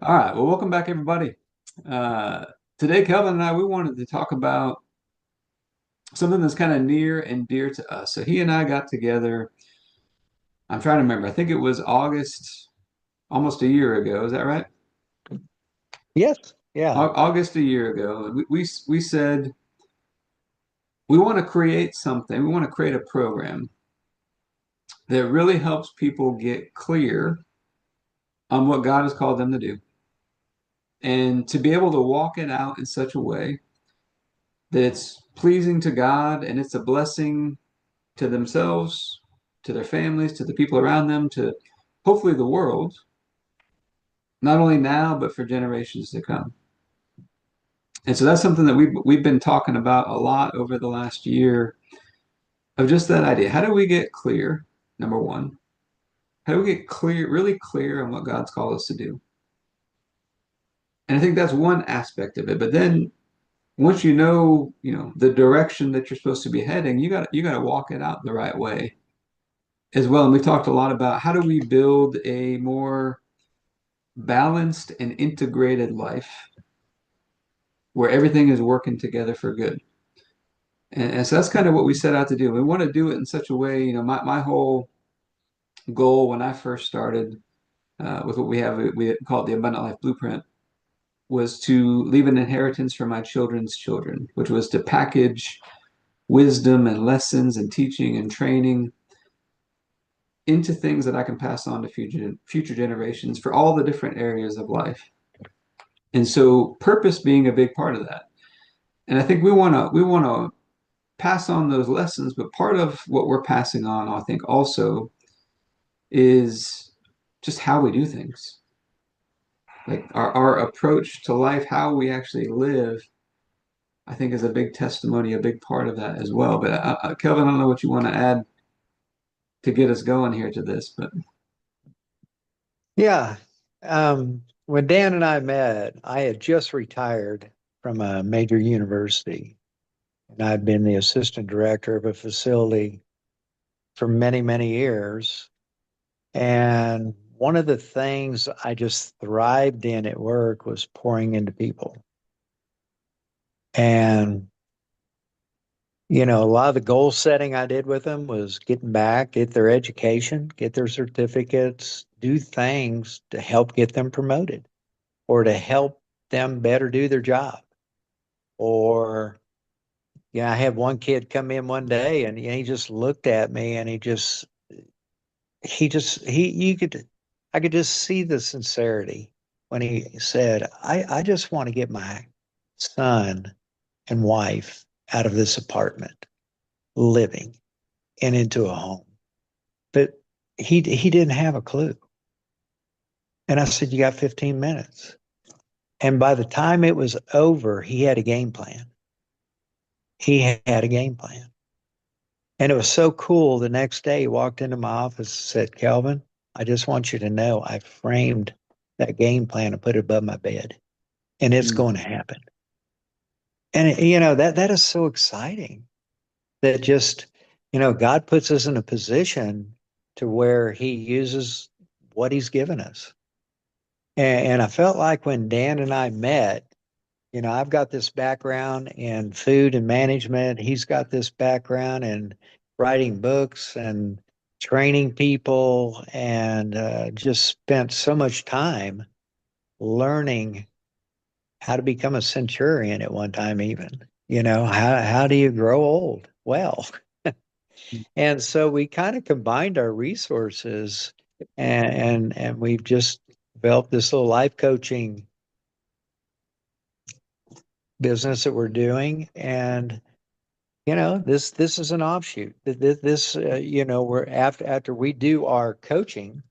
All right. Well, welcome back, everybody. Uh, Today, Kelvin and I, we wanted to talk about something that's kind of near and dear to us. So he and I got together. I'm trying to remember. I think it was August, almost a year ago. Is that right? Yes, yeah. August a year ago. We said we want to create something. We want to create a program that really helps people get clear on what God has called them to do, and to be able to walk it out in such a way that it's pleasing to God and it's a blessing to themselves, to their families, to the people around them, to hopefully the world, not only now, but for generations to come. And so that's something that we've been talking about a lot over the last year of just that idea. How do we get clear? Number one, how do we get clear, really clear on what God's called us to do? And I think that's one aspect of it. But then once you know the direction that you're supposed to be heading, you got to walk it out the right way as well. And we've talked a lot about how do we build a more balanced and integrated life where everything is working together for good. And so that's kind of what we set out to do. We want to do it in such a way, my whole goal when I first started with what we call it the Abundant Life Blueprint, was to leave an inheritance for my children's children, which was to package wisdom and lessons and teaching and training into things that I can pass on to future generations for all the different areas of life. And so purpose being a big part of that. And I think we want to pass on those lessons, but part of what we're passing on, I think, also is just how we do things. Like our approach to life, how we actually live, I think is a big testimony, a big part of that as well. But Kelvin, I don't know what you want to add to get us going here to this, but Yeah. When Dan and I met, I had just retired from a major university, and I'd been the assistant director of a facility for many, many years. And one of the things I just thrived in at work was pouring into people. And, a lot of the goal setting I did with them was getting back, get their education, get their certificates, do things to help get them promoted or to help them better do their job. Or, I had one kid come in one day and he just looked at me and I could just see the sincerity when he said, I just want to get my son and wife out of this apartment living and into a home. But he didn't have a clue. And I said, you got 15 minutes. And by the time it was over, he had a game plan. He had a game plan. And it was so cool. The next day, he walked into my office and said, Kelvin, I just want you to know I framed that game plan and put it above my bed, and it's mm, going to happen. And, that is so exciting that just, God puts us in a position to where he uses what he's given us. And I felt like when Dan and I met, I've got this background in food and management. He's got this background in writing books and training people, and just spent so much time learning how to become a centurion at one time, even. How do you grow old? Well, and so we kind of combined our resources, and we've just developed this little life coaching business that we're doing. And this is an offshoot. We're after we do our coaching,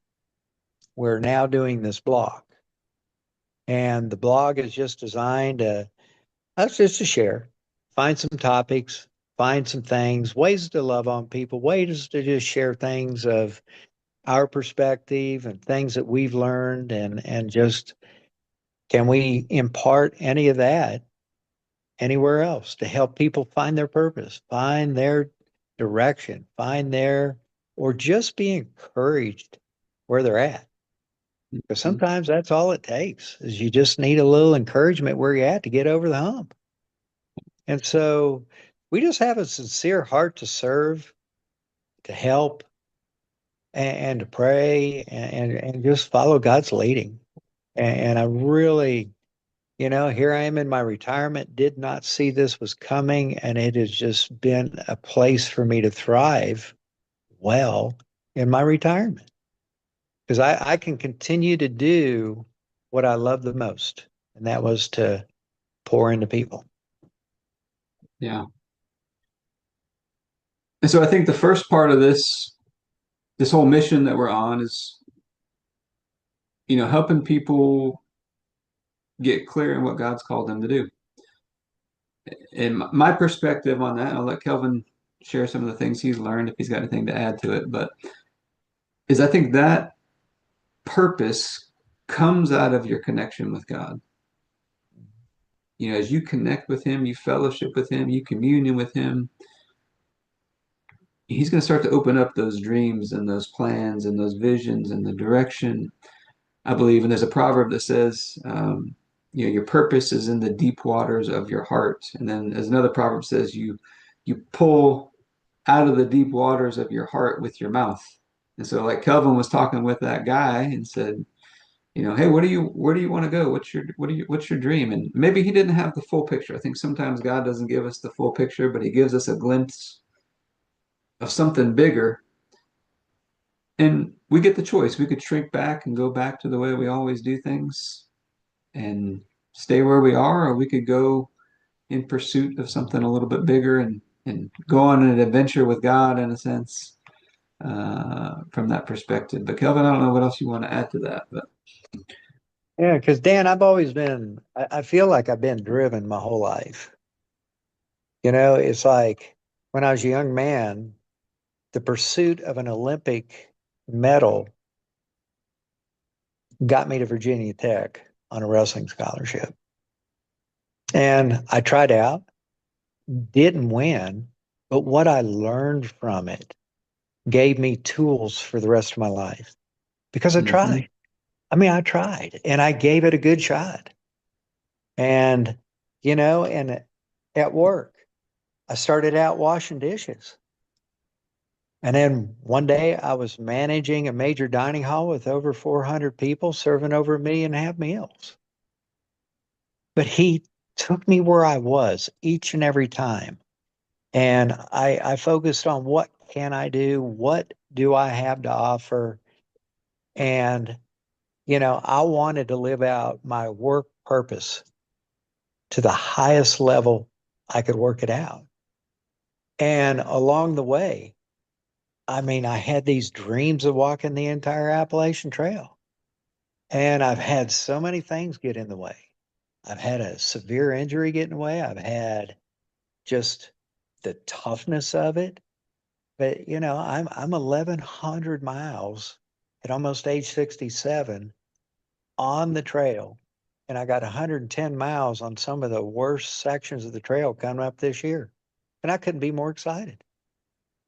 we're now doing this blog, and the blog is just designed to us just to share, find some topics, find some things, ways to love on people, ways to just share things of our perspective and things that we've learned, and just can we impart any of that anywhere else to help people find their purpose, find their direction, or just be encouraged where they're at. Because Mhm. sometimes that's all it takes is you just need a little encouragement where you're at to get over the hump. And so we just have a sincere heart to serve, to help, and to pray and just follow God's leading. And I really, here I am in my retirement, did not see this was coming, and it has just been a place for me to thrive well in my retirement because I can continue to do what I love the most, and that was to pour into people. Yeah. And so I think the first part of this whole mission that we're on is, helping people get clear in what God's called them to do. And my perspective on that, I'll let Kelvin share some of the things he's learned if he's got anything to add to it, but is I think that purpose comes out of your connection with God. As you connect with him, you fellowship with him, you communion with him, he's going to start to open up those dreams and those plans and those visions and the direction, I believe. And there's a proverb that says, your purpose is in the deep waters of your heart. And then as another proverb says, you pull out of the deep waters of your heart with your mouth. And so like Kelvin was talking with that guy and said, hey, where do you want to go? What's your dream? And maybe he didn't have the full picture. I think sometimes God doesn't give us the full picture, but he gives us a glimpse of something bigger. And we get the choice. We could shrink back and go back to the way we always do things and stay where we are, or we could go in pursuit of something a little bit bigger and go on an adventure with God in a sense, from that perspective. But Kelvin, I don't know what else you want to add to that, but Yeah, because Dan, I've always been, I feel like I've been driven my whole life. It's like when I was a young man, the pursuit of an Olympic medal got me to Virginia Tech on a wrestling scholarship. And I tried out, didn't win, but what I learned from it gave me tools for the rest of my life because I mhm. tried. I mean, I tried and I gave it a good shot. And, and at work, I started out washing dishes. And then one day I was managing a major dining hall with over 400 people, serving over 1.5 million meals. But he took me where I was each and every time. And I focused on what can I do? What do I have to offer? And, I wanted to live out my work purpose to the highest level I could work it out. And along the way, I mean, I had these dreams of walking the entire Appalachian Trail. And I've had so many things get in the way. I've had a severe injury get in the way. I've had just the toughness of it. But I'm 1,100 miles at almost age 67 on the trail, and I got 110 miles on some of the worst sections of the trail coming up this year, and I couldn't be more excited.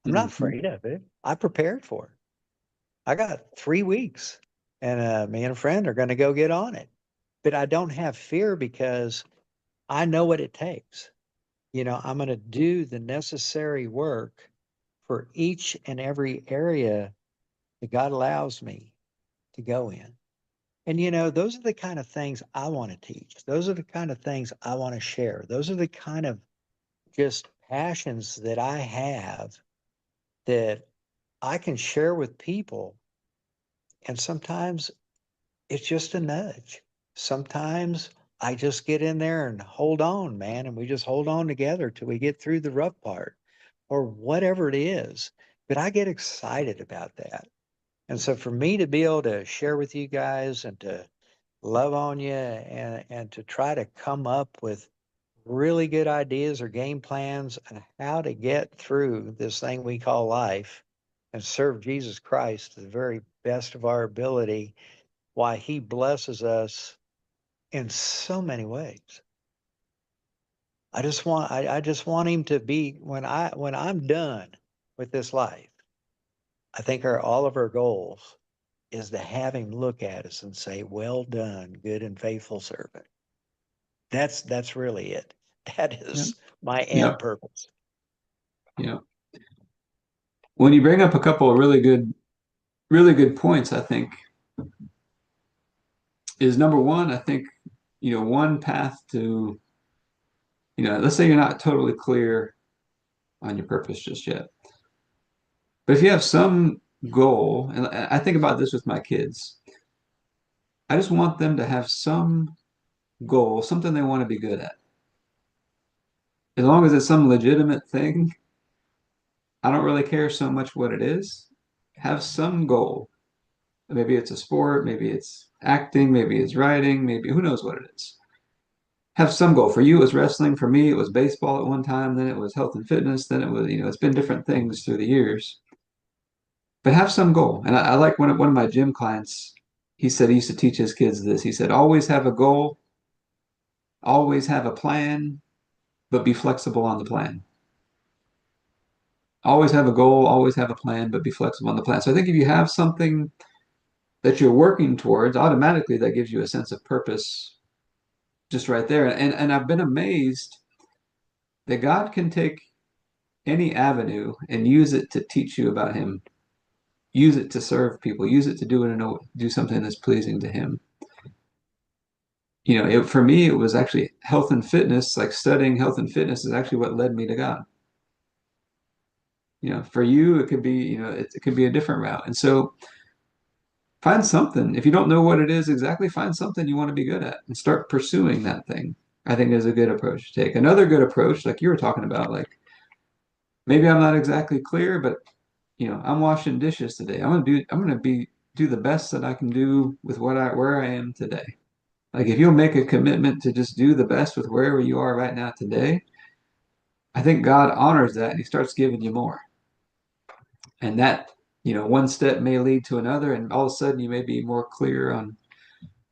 I'm not Mhm. afraid of it. I prepared for it. I got 3 weeks, and me and a friend are going to go get on it. But I don't have fear because I know what it takes. I'm going to do the necessary work for each and every area that God allows me to go in. And those are the kind of things I want to teach. Those are the kind of things I want to share. Those are the kind of just passions that I have that I can share with people. And sometimes it's just a nudge. Sometimes I just get in there and hold on, man, and we just hold on together till we get through the rough part or whatever it is. But I get excited about that. And so for me to be able to share with you guys and to love on you and to try to come up with really good ideas or game plans on how to get through this thing we call life and serve Jesus Christ to the very best of our ability, why he blesses us in so many ways. I just want him to be when I'm done with this life. I think all of our goals is to have him look at us and say, "Well done, good and faithful servant." That's really it. That Yeah. is my Yeah. end purpose. Yeah. When you bring up a couple of really good points, I think is number one, I think, one path to, let's say you're not totally clear on your purpose just yet. But if you have some goal, and I think about this with my kids, I just want them to have some goal, something they want to be good at. As long as it's some legitimate thing, I don't really care so much what it is. Have some goal. Maybe it's a sport, maybe it's acting, maybe it's writing, maybe who knows what it is. Have some goal. For you, it was wrestling. For me, it was baseball at one time. Then it was health and fitness. Then it was, it's been different things through the years. But have some goal. And I like one of my gym clients, he said he used to teach his kids this. He said, always have a goal, always have a plan, but be flexible on the plan. Always have a goal, always have a plan, but be flexible on the plan. So I think if you have something that you're working towards, automatically that gives you a sense of purpose just right there. And I've been amazed that God can take any avenue and use it to teach you about Him, use it to serve people, use it to do something that's pleasing to Him. For me, it was actually health and fitness. Like studying health and fitness is actually what led me to God. For you, it could be, it could be a different route. And so find something. If you don't know what it is exactly, find something you want to be good at and start pursuing that thing. I think is a good approach to take. Another good approach, like you were talking about, like maybe I'm not exactly clear, but I'm washing dishes today. I'm gonna do the best that I can do with where I am today. Like if you'll make a commitment to just do the best with wherever you are right now today, I think God honors that and He starts giving you more. And that, one step may lead to another, and all of a sudden you may be more clear on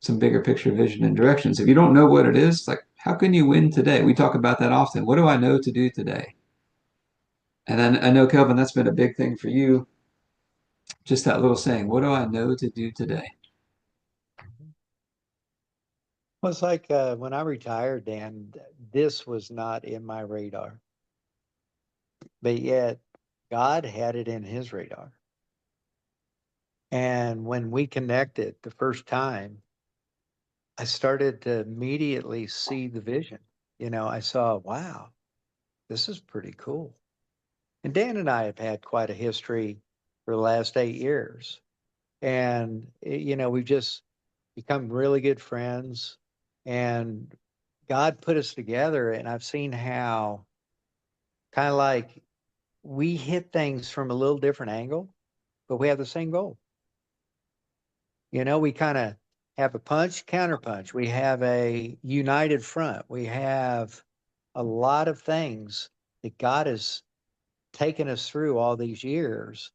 some bigger picture vision and directions. If you don't know what it is, like how can you win today? We talk about that often. What do I know to do today? And then I know, Kelvin, that's been a big thing for you. Just that little saying, what do I know to do today? Well, it's like when I retired, Dan, this was not in my radar, but yet God had it in His radar. And when we connected the first time, I started to immediately see the vision. I saw, wow, this is pretty cool. And Dan and I have had quite a history for the last 8 years. And, we've just become really good friends. And God put us together. And I've seen how kind of like we hit things from a little different angle, but we have the same goal. We kind of have a punch, counterpunch. We have a united front. We have a lot of things that God has taken us through all these years,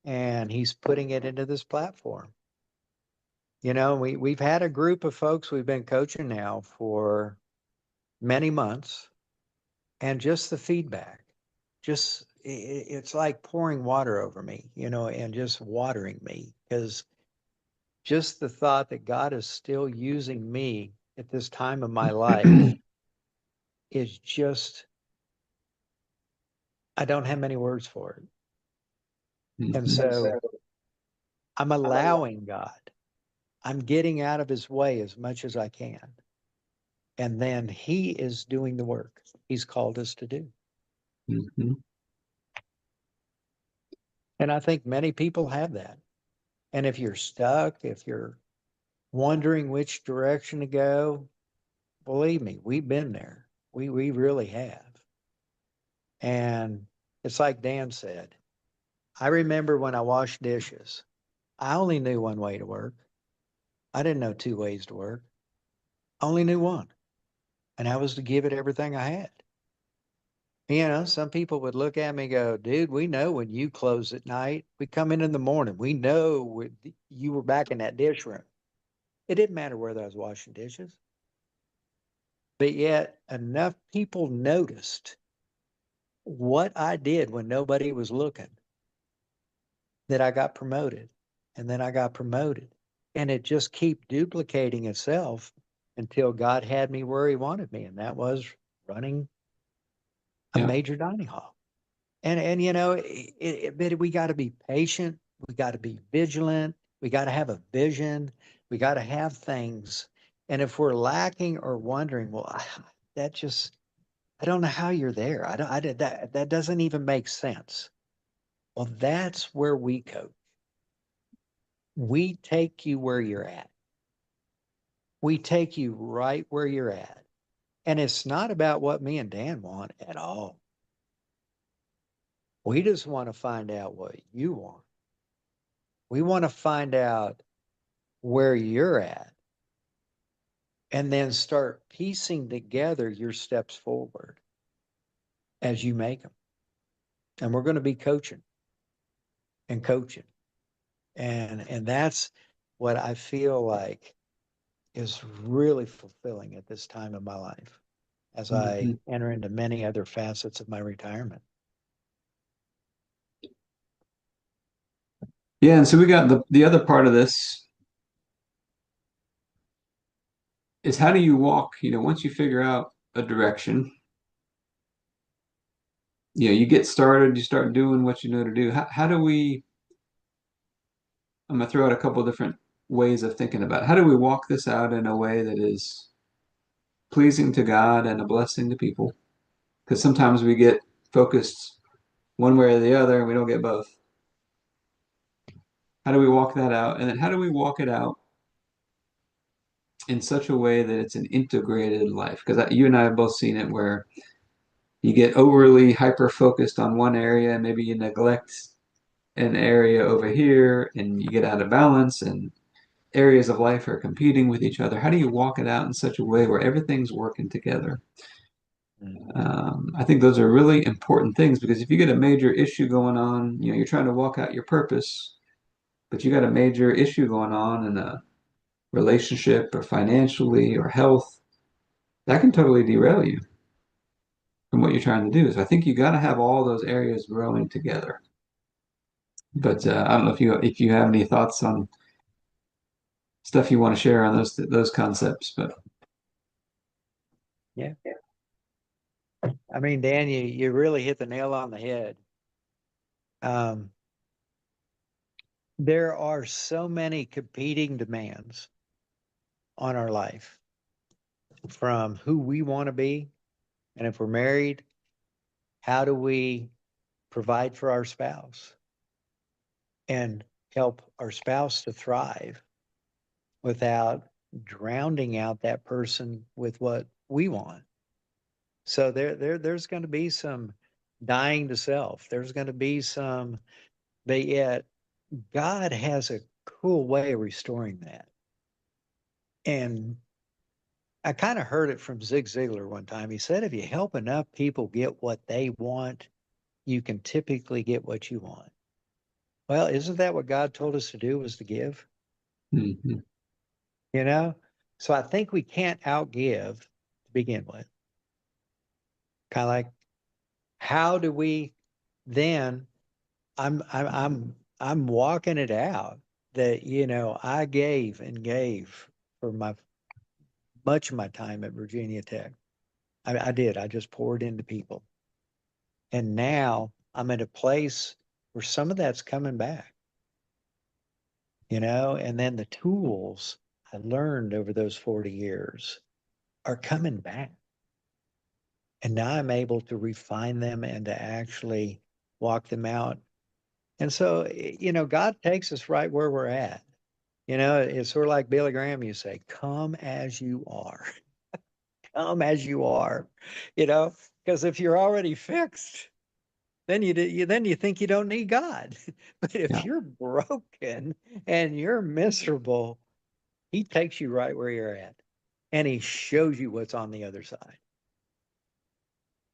and He's putting it into this platform. We've had a group of folks we've been coaching now for many months, and just the feedback, just it's like pouring water over me, and just watering me because just the thought that God is still using me at this time of my life is just, I don't have many words for it. And Mhm. so I'm allowing God, I'm getting out of His way as much as I can. And then He is doing the work He's called us to do. Mhm. And I think many people have that. And if you're stuck, if you're wondering which direction to go, believe me, we've been there. We really have. And it's like Dan said, I remember when I washed dishes, I only knew one way to work. I didn't know two ways to work. I only knew one. And that was to give it everything I had. Some people would look at me and go, dude, we know when you close at night. We come in the morning. We know you were back in that dish room. It didn't matter whether I was washing dishes. But yet, enough people noticed what I did when nobody was looking that I got promoted. and then I got promoted. And it just keep duplicating itself until God had me where he wanted me, and that was running a Yeah. major dining hall. And but we got to be patient, we got to be vigilant, we got to have a vision, we got to have things. And if we're lacking or wondering, well, that just, I don't know how you're there. I don't, I did that doesn't even make sense. Well, that's where we coach. We take you where you're at. We take you right where you're at. And it's not about what me and Dan want at all. We just want to find out what you want. We want to find out where you're at and then start piecing together your steps forward as you make them. And we're going to be coaching and coaching. And that's what I feel like is really fulfilling at this time of my life as I Mhm. enter into many other facets of my retirement. Yeah, and so we got the other part of this is how do you walk, once you figure out a direction, you get started, you start doing what you know to do. How do we, I'm gonna throw out a couple of different ways of thinking about it. How do we walk this out in a way that is pleasing to God and a blessing to people? Because sometimes we get focused one way or the other and we don't get both. How do we walk that out? And then how do we walk it out in such a way that it's an integrated life? Because you and I have both seen it where you get overly hyper focused on one area and maybe you neglect an area over here and you get out of balance and areas of life are competing with each other. How do you walk it out in such a way where everything's working together? Mhm. I think those are really important things because if you get a major issue going on, you're trying to walk out your purpose, but you got a major issue going on in a relationship or financially or health, that can totally derail you from what you're trying to do. So I think you got to have all those areas growing together. But I don't know if you have any thoughts on stuff you want to share on those concepts. But Yeah. I mean, Dan, you really hit the nail on the head. Um, there are so many competing demands on our life from who we want to be. And if we're married, how do we provide for our spouse and help our spouse to thrive without drowning out that person with what we want? So there's going to be some dying to self. There's going to be some, but yet God has a cool way of restoring that. And I kind of heard it from Zig Ziglar one time. He said, if you help enough people get what they want, you can typically get what you want. Well, isn't that what God told us to do, was to give? mhm. You know? So I think we can't outgive to begin with. Kind of like, how do we then I'm walking it out that, I gave and gave for my much of my time at Virginia Tech. I did. I just poured into people. And now I'm at a place where some of that's coming back, and then the tools I learned over those 40 years are coming back. And now I'm able to refine them and to actually walk them out. And so, God takes us right where we're at. It's sort of like Billy Graham, you say, come as you are, come as you are, because if you're already fixed, then then you think you don't need God. But if Yeah. you're broken and you're miserable, he takes you right where you're at and he shows you what's on the other side.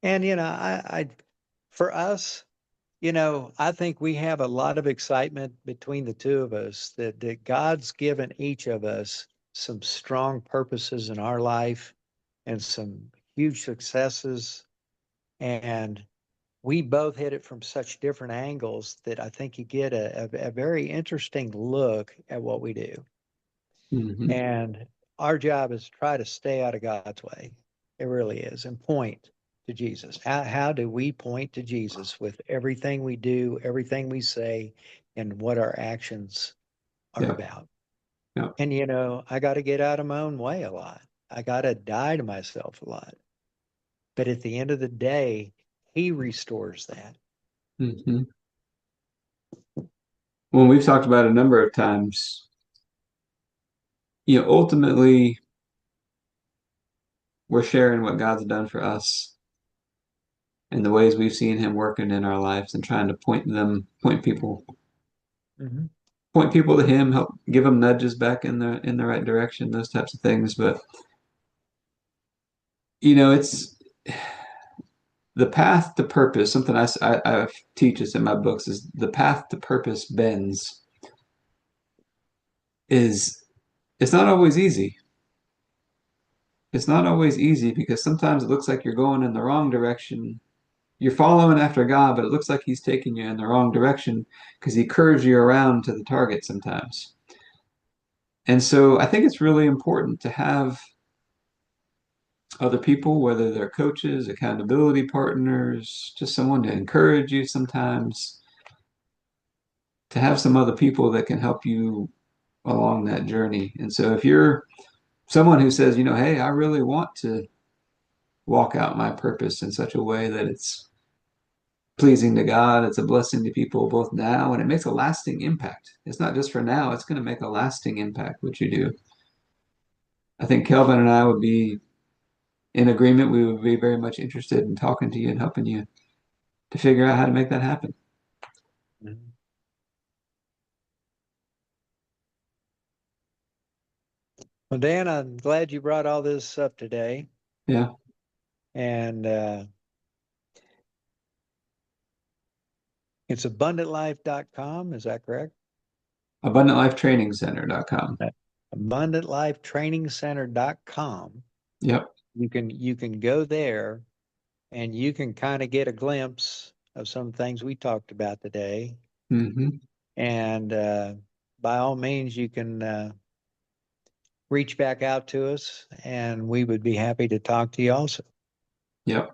And for us, I think we have a lot of excitement between the two of us that God's given each of us some strong purposes in our life and some huge successes. And we both hit it from such different angles that I think you get a very interesting look at what we do. Hmm. And our job is to try to stay out of God's way. It really is, and point to Jesus. How do we point to Jesus with everything we do, everything we say, and what our actions are Yeah. about? Yeah. And, I got to get out of my own way a lot. I got to die to myself a lot. But at the end of the day, He restores that. Hmm. Well, we've talked about a number of times, ultimately we're sharing what God's done for us and the ways we've seen him working in our lives and trying to Mhm. point people to him, help give them nudges back in the right direction, those types of things. But it's the path to purpose. Something I teach us in my books is the path to purpose bends. Is It's not always easy. It's not always easy because sometimes it looks like you're going in the wrong direction. You're following after God, but it looks like he's taking you in the wrong direction because he curves you around to the target sometimes. And so I think it's really important to have other people, whether they're coaches, accountability partners, just someone to encourage you sometimes, to have some other people that can help you along that journey. And so if you're someone who says, hey, I really want to walk out my purpose in such a way that it's pleasing to God, it's a blessing to people both now and it makes a lasting impact. It's not just for now, it's going to make a lasting impact what you do. I think Kelvin and I would be in agreement. We would be very much interested in talking to you and helping you to figure out how to make that happen. Mhm. Well, Dan, I'm glad you brought all this up today. Yeah. And it's abundantlife.com. Is that correct? AbundantLifeTrainingCenter.com. Abundantlife.trainingcenter.com. Yep. You can go there and you can kind of get a glimpse of some things we talked about today. Mm-hmm. And by all means, you can reach back out to us, and we would be happy to talk to you also. Yep.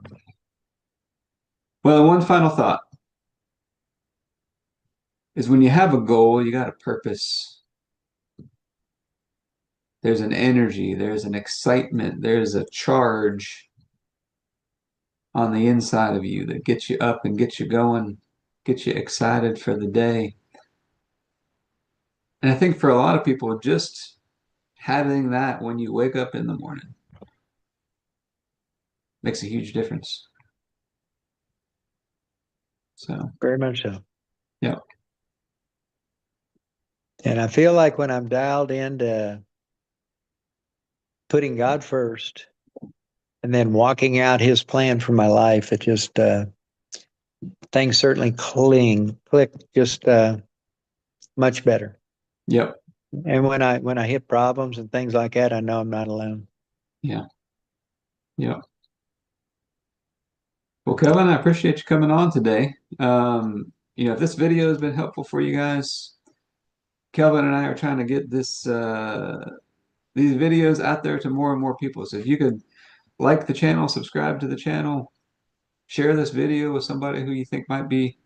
Well, one final thought is when you have a goal, you got a purpose. There's an energy, there's an excitement, there's a charge on the inside of you that gets you up and gets you going, gets you excited for the day. And I think for a lot of people, just having that when you wake up in the morning makes a huge difference. So, Very much so. yeah, And I feel like when I'm dialed into putting God first and then walking out his plan for my life, it just things certainly click just much better. yep, And when I hit problems and things like that, I know I'm not alone. yeah, yeah. Well, Kevin, I appreciate you coming on today. If this video has been helpful for you guys, Kelvin and I are trying to get these videos out there to more and more people. So if you could like the channel, subscribe to the channel, share this video with somebody who you think might be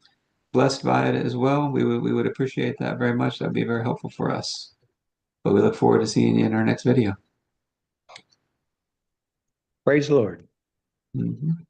blessed by it as well, we would appreciate that very much. That'd be very helpful for us. But we look forward to seeing you in our next video. Praise the Lord. Mhm.